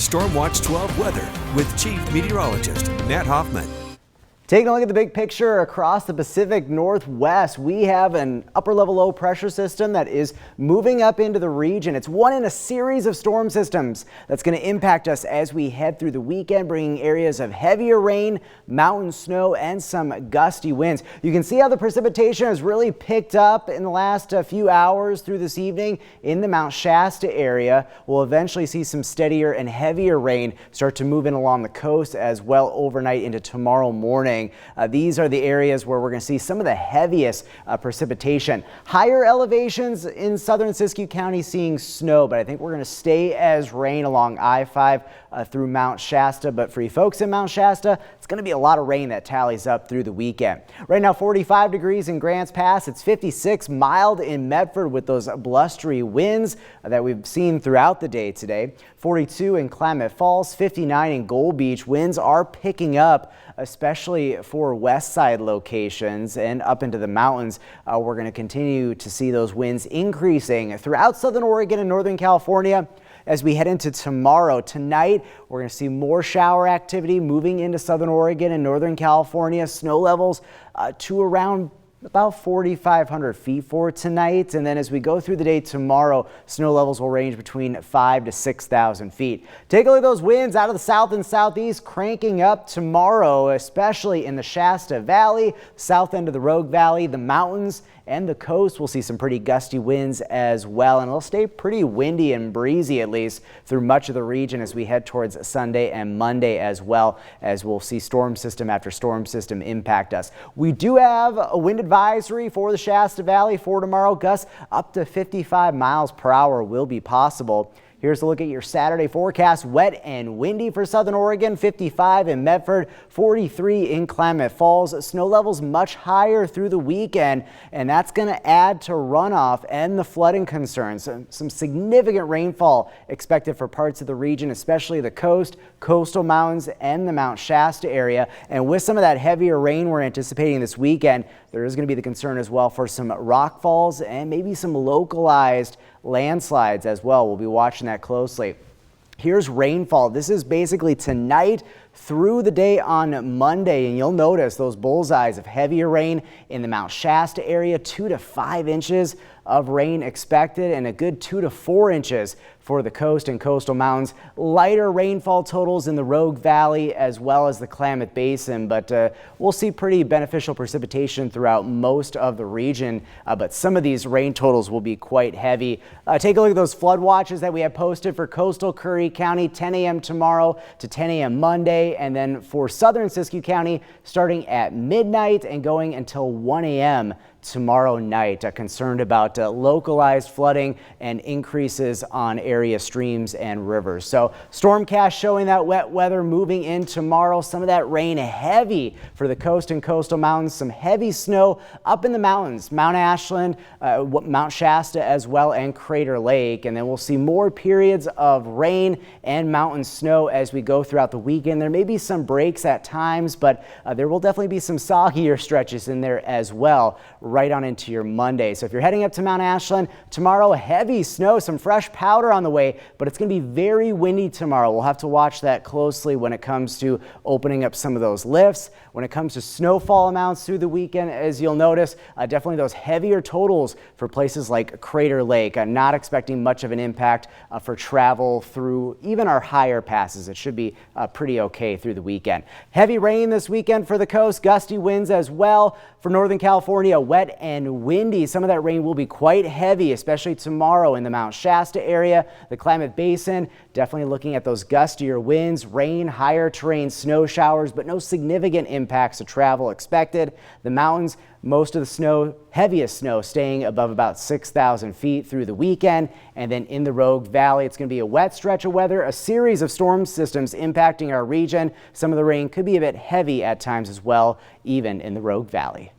Storm Watch 12 weather with Chief Meteorologist Nat Hoffman. Taking a look at the big picture across the Pacific Northwest, we have an upper level low pressure system that is moving up into the region. It's one in a series of storm systems that's going to impact us as we head through the weekend, bringing areas of heavier rain, mountain snow, and some gusty winds. You can see how the precipitation has really picked up in the last few hours through this evening in the Mount Shasta area. We'll eventually see some steadier and heavier rain start to move in along the coast as well overnight into tomorrow morning. These are the areas where we're going to see some of the heaviest precipitation. Higher elevations in southern Siskiyou County seeing snow, but I think we're going to stay as rain along I-5 through Mount Shasta. But for you folks in Mount Shasta, it's going to be a lot of rain that tallies up through the weekend. Right now, 45 degrees in Grants Pass. It's 56 mild in Medford with those blustery winds that we've seen throughout the day today. 42 in Klamath Falls, 59 in Gold Beach. Winds are picking up, especially for west side locations and up into the mountains. We're going to continue to see those winds increasing throughout southern Oregon and northern California as we head into tomorrow. Tonight, we're going to see more shower activity moving into southern Oregon and northern California. Snow levels to around about 4,500 feet for tonight. And then as we go through the day tomorrow, snow levels will range between 5,000 to 6,000 feet. Take a look at those winds out of the south and southeast cranking up tomorrow, especially in the Shasta Valley, south end of the Rogue Valley, the mountains, and the coast. We'll see some pretty gusty winds as well, and it'll stay pretty windy and breezy at least through much of the region as we head towards Sunday and Monday, as well as we'll see storm system after storm system impact us. We do have a wind advisory for the Shasta Valley for tomorrow. Gusts up to 55 miles per hour will be possible. Here's a look at your Saturday forecast. Wet and windy for southern Oregon, 55 in Medford, 43 in Klamath Falls. Snow levels much higher through the weekend, and that's going to add to runoff and the flooding concerns. Some significant rainfall expected for parts of the region, especially the coast, coastal mountains, and the Mount Shasta area. And with some of that heavier rain we're anticipating this weekend, there is going to be the concern as well for some rock falls and maybe some localized landslides as well. We'll be watching that closely. Here's rainfall. This is basically tonight through the day on Monday, and you'll notice those bullseyes of heavier rain in the Mount Shasta area, 2 to 5 inches of rain expected, and a good 2 to 4 inches for the coast and coastal mountains. Lighter rainfall totals in the Rogue Valley as well as the Klamath Basin, but we'll see pretty beneficial precipitation throughout most of the region, but some of these rain totals will be quite heavy. Take a look at those flood watches that we have posted for coastal Curry County, 10 a.m. tomorrow to 10 a.m. Monday, and then for southern Siskiyou County starting at midnight and going until 1 a.m. tomorrow night. Concerned about localized flooding and increases on area streams and rivers. So Stormcast showing that wet weather moving in tomorrow. Some of that rain heavy for the coast and coastal mountains. Some heavy snow up in the mountains, Mount Ashland, Mount Shasta as well, and Crater Lake. And then we'll see more periods of rain and mountain snow as we go throughout the weekend. There may be some breaks at times, but there will definitely be some soggier stretches in there as well, right on into your Monday. So if you're heading up to Mount Ashland tomorrow, heavy snow, some fresh powder on the way, but it's going to be very windy tomorrow. We'll have to watch that closely when it comes to opening up some of those lifts. When it comes to snowfall amounts through the weekend, as you'll notice, definitely those heavier totals for places like Crater Lake. Not expecting much of an impact for travel through even our higher passes. It should be pretty okay through the weekend. Heavy rain this weekend for the coast, gusty winds as well. For Northern California, wet and windy. Some of that rain will be quite heavy, especially tomorrow in the Mount Shasta area, the Klamath Basin. Definitely looking at those gustier winds, rain, higher terrain snow showers, but no significant impacts to travel expected. The mountains, most of the snow, heaviest snow, staying above about 6,000 feet through the weekend. And then in the Rogue Valley, it's going to be a wet stretch of weather, a series of storm systems impacting our region. Some of the rain could be a bit heavy at times as well, even in the Rogue Valley.